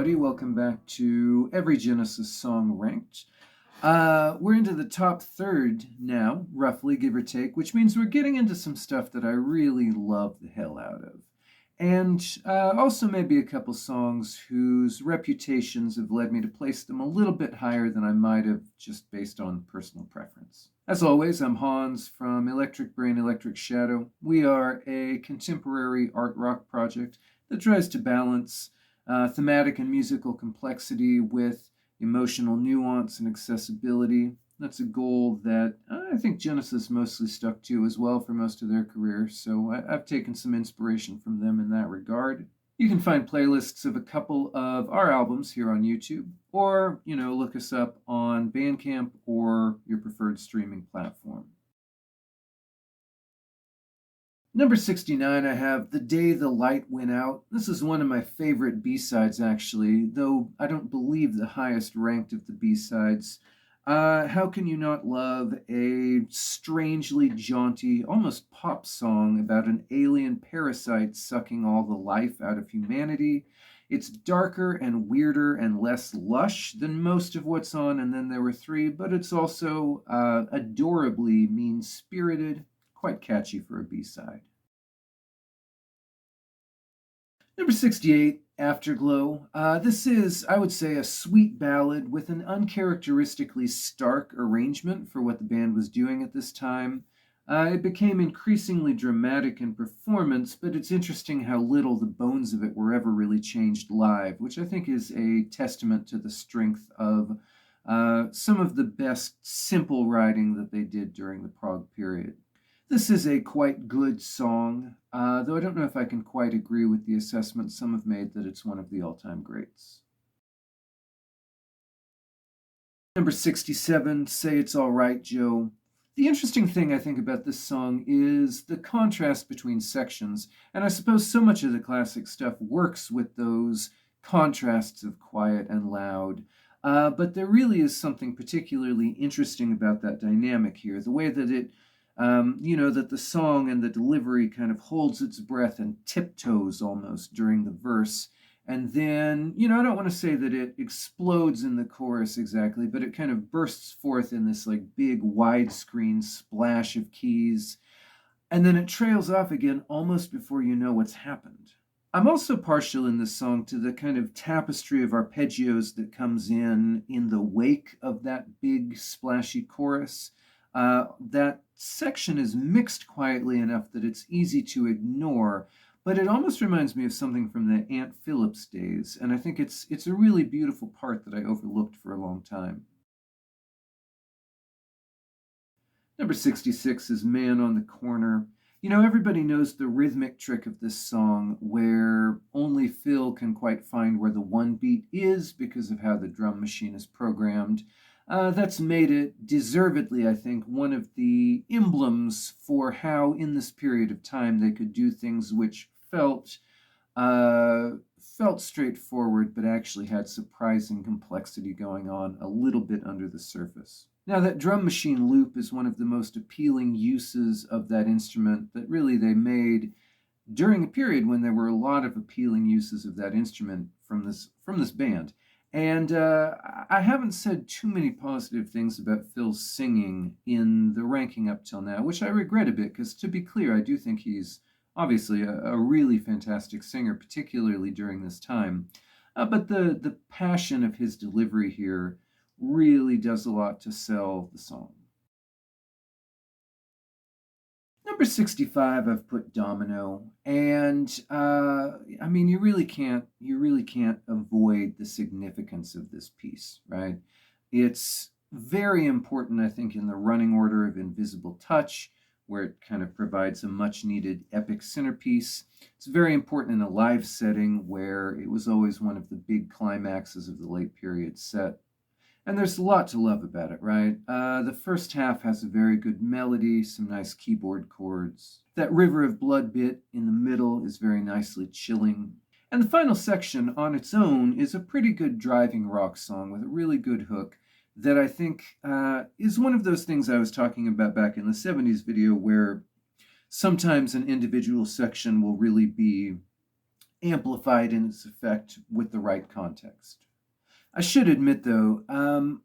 everybody. Welcome back to Every Genesis Song Ranked. We're into the top third now, roughly, give or take, which means we're getting into some stuff that I really love the hell out of. And also maybe a couple songs whose reputations have led me to place them a little bit higher than I might have just based on personal preference. As always, I'm Hans from Electric Brain, Electric Shadow. We are a contemporary art rock project that tries to balance thematic and musical complexity with emotional nuance and accessibility. That's a goal that I think Genesis mostly stuck to as well for most of their career, so I've taken some inspiration from them in that regard. You can find playlists of a couple of our albums here on YouTube, or, look us up on Bandcamp or your preferred streaming platform. Number 69, I have The Day the Light Went Out. This is one of my favorite B-sides, actually, though I don't believe the highest ranked of the B-sides. How can you not love a strangely jaunty, almost pop song about an alien parasite sucking all the life out of humanity? It's darker and weirder and less lush than most of what's on And Then There Were Three, but it's also adorably mean-spirited. Quite catchy for a B-side. Number 68, Afterglow. This is, I would say, a sweet ballad with an uncharacteristically stark arrangement for what the band was doing at this time. It became increasingly dramatic in performance, but it's interesting how little the bones of it were ever really changed live, which I think is a testament to the strength of some of the best simple writing that they did during the prog period. This is a quite good song, though I don't know if I can quite agree with the assessment some have made that it's one of the all-time greats. Number 67, Say It's All Right, Joe. The interesting thing I think about this song is the contrast between sections, and I suppose so much of the classic stuff works with those contrasts of quiet and loud. But there really is something particularly interesting about that dynamic here, the way that that the song and the delivery kind of holds its breath and tiptoes almost during the verse. And then, I don't want to say that it explodes in the chorus exactly, but it kind of bursts forth in this like big widescreen splash of keys. And then it trails off again almost before you know what's happened. I'm also partial in this song to the kind of tapestry of arpeggios that comes in the wake of that big splashy chorus. That section is mixed quietly enough that it's easy to ignore, but it almost reminds me of something from the Aunt Phillips days, and I think it's a really beautiful part that I overlooked for a long time. Number 66 is Man on the Corner. Everybody knows the rhythmic trick of this song where only Phil can quite find where the one beat is because of how the drum machine is programmed. That's made it deservedly, I think, one of the emblems for how in this period of time they could do things which felt straightforward but actually had surprising complexity going on a little bit under the surface. Now, that drum machine loop is one of the most appealing uses of that instrument that really they made during a period when there were a lot of appealing uses of that instrument from this band. And I haven't said too many positive things about Phil's singing in the ranking up till now, which I regret a bit, because to be clear, I do think he's obviously a really fantastic singer, particularly during this time. But the passion of his delivery here really does a lot to sell the song. Number 65, I've put Domino, and you really can't avoid the significance of this piece, right? It's very important, I think, in the running order of Invisible Touch, where it kind of provides a much-needed epic centerpiece. It's very important in a live setting, where it was always one of the big climaxes of the late period set. And there's a lot to love about it, right? The first half has a very good melody, some nice keyboard chords. That River of Blood bit in the middle is very nicely chilling. And the final section on its own is a pretty good driving rock song with a really good hook that I think is one of those things I was talking about back in the 70s video where sometimes an individual section will really be amplified in its effect with the right context. I should admit, though,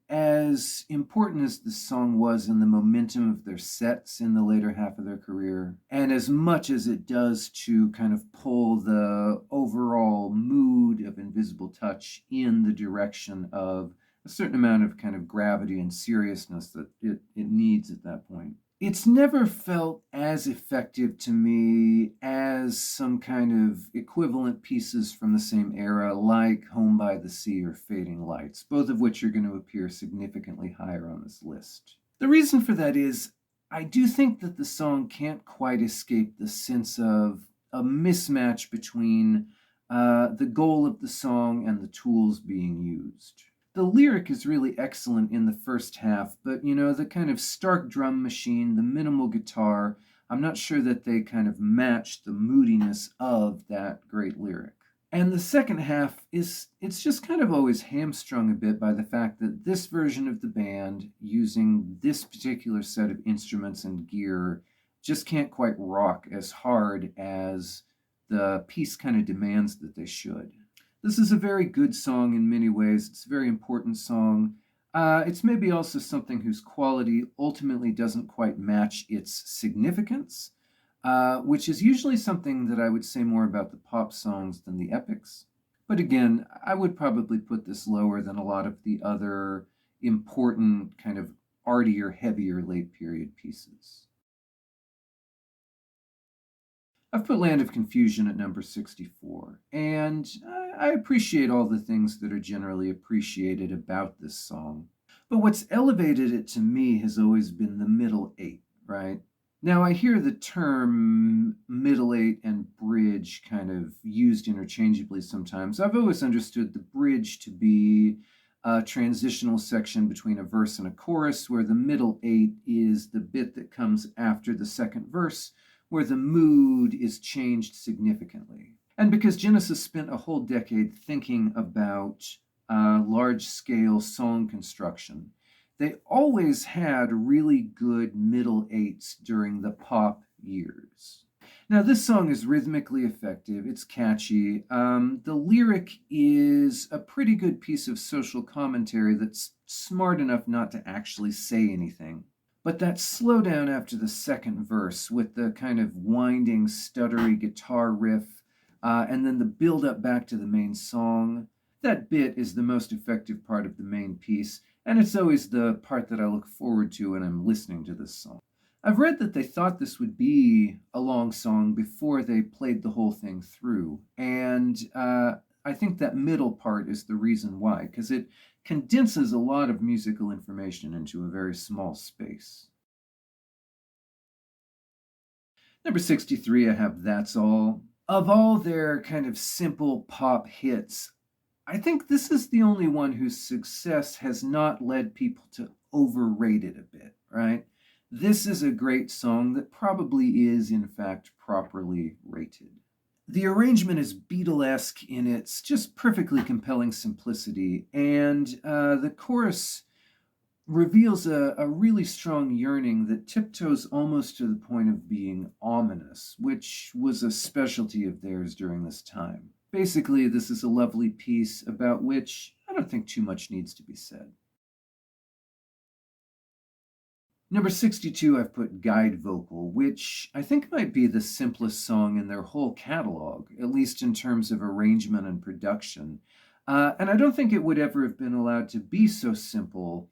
as important as the song was in the momentum of their sets in the later half of their career, and as much as it does to kind of pull the overall mood of Invisible Touch in the direction of a certain amount of kind of gravity and seriousness that it needs at that point, it's never felt as effective to me as some kind of equivalent pieces from the same era, like Home by the Sea or Fading Lights, both of which are going to appear significantly higher on this list. The reason for that is I do think that the song can't quite escape the sense of a mismatch between the goal of the song and the tools being used. The lyric is really excellent in the first half, but the kind of stark drum machine, the minimal guitar, I'm not sure that they kind of match the moodiness of that great lyric. And the second half it's just kind of always hamstrung a bit by the fact that this version of the band, using this particular set of instruments and gear, just can't quite rock as hard as the piece kind of demands that they should. This is a very good song in many ways. It's a very important song. It's maybe also something whose quality ultimately doesn't quite match its significance, which is usually something that I would say more about the pop songs than the epics. But again, I would probably put this lower than a lot of the other important kind of artier, heavier late period pieces. I've put Land of Confusion at number 64, and I appreciate all the things that are generally appreciated about this song. But what's elevated it to me has always been the middle eight, right? Now, I hear the term middle eight and bridge kind of used interchangeably sometimes. I've always understood the bridge to be a transitional section between a verse and a chorus, where the middle eight is the bit that comes after the second verse, where the mood is changed significantly. And because Genesis spent a whole decade thinking about large-scale song construction, they always had really good middle eights during the pop years. Now, this song is rhythmically effective. It's catchy. The lyric is a pretty good piece of social commentary that's smart enough not to actually say anything. But that slowdown after the second verse with the kind of winding, stuttery guitar riff, and then the build-up back to the main song, that bit is the most effective part of the main piece, and it's always the part that I look forward to when I'm listening to this song. I've read that they thought this would be a long song before they played the whole thing through, and I think that middle part is the reason why, because it condenses a lot of musical information into a very small space. Number 63, I have That's All. Of all their kind of simple pop hits, I think this is the only one whose success has not led people to overrate it a bit, right? This is a great song that probably is, in fact, properly rated. The arrangement is Beatlesque in its just perfectly compelling simplicity, and the chorus reveals a really strong yearning that tiptoes almost to the point of being ominous, which was a specialty of theirs during this time. Basically, this is a lovely piece about which I don't think too much needs to be said. Number 62, I've put Guide Vocal, which I think might be the simplest song in their whole catalog, at least in terms of arrangement and production. And I don't think it would ever have been allowed to be so simple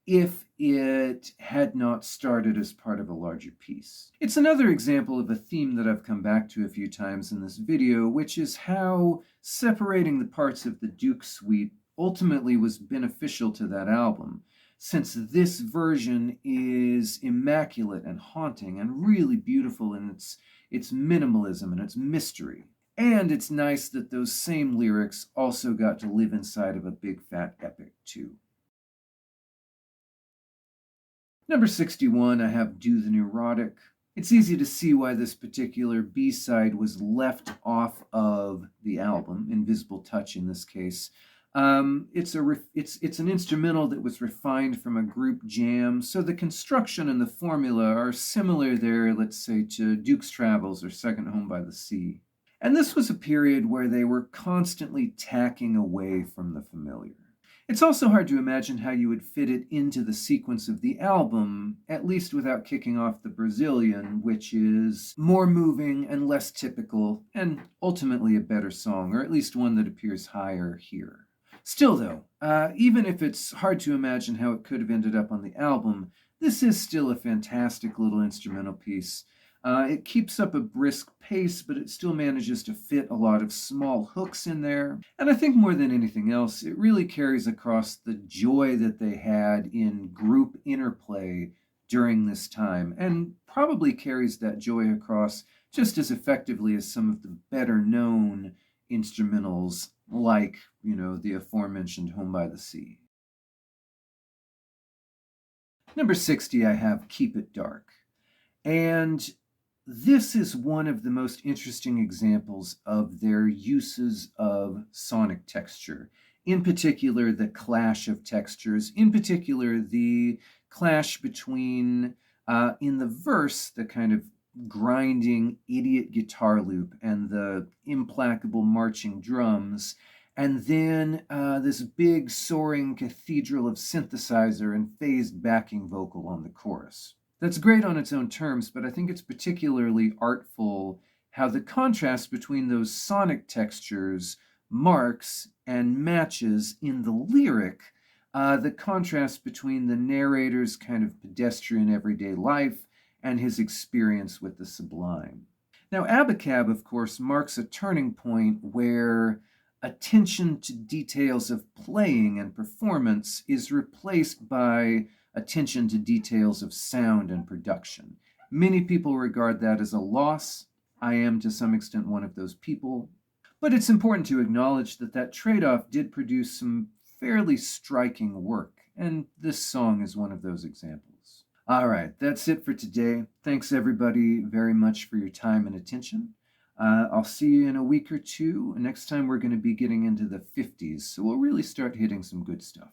if it had not started as part of a larger piece. It's another example of a theme that I've come back to a few times in this video, which is how separating the parts of the Duke Suite ultimately was beneficial to that album, since this version is immaculate and haunting and really beautiful in its minimalism and its mystery. And it's nice that those same lyrics also got to live inside of a big fat epic too. Number 61, I have Do the Neurotic. It's easy to see why this particular B-side was left off of the album, Invisible Touch in this case. It's an instrumental that was refined from a group jam, so the construction and the formula are similar there, let's say, to Duke's Travels or Second Home by the Sea. And this was a period where they were constantly tacking away from the familiar. It's also hard to imagine how you would fit it into the sequence of the album, at least without kicking off the Brazilian, which is more moving and less typical, and ultimately a better song, or at least one that appears higher here. Still, though, even if it's hard to imagine how it could have ended up on the album, this is still a fantastic little instrumental piece. It keeps up a brisk pace, but it still manages to fit a lot of small hooks in there. And I think more than anything else, it really carries across the joy that they had in group interplay during this time, and probably carries that joy across just as effectively as some of the better known instrumentals like, the aforementioned Home by the Sea. Number 60, I have Keep It Dark. And this is one of the most interesting examples of their uses of sonic texture. In particular, the clash of textures. In particular, the clash between, in the verse, the kind of grinding idiot guitar loop and the implacable marching drums, and then this big soaring cathedral of synthesizer and phased backing vocal on the chorus. That's great on its own terms, but I think it's particularly artful how the contrast between those sonic textures marks and matches in the lyric the contrast between the narrator's kind of pedestrian everyday life and his experience with the sublime. Now, Abacab, of course, marks a turning point where attention to details of playing and performance is replaced by attention to details of sound and production. Many people regard that as a loss. I am to some extent one of those people. But it's important to acknowledge that that trade-off did produce some fairly striking work, and this song is one of those examples. All right, that's it for today. Thanks everybody very much for your time and attention. I'll see you in a week or two. Next time we're going to be getting into the 50s, so we'll really start hitting some good stuff.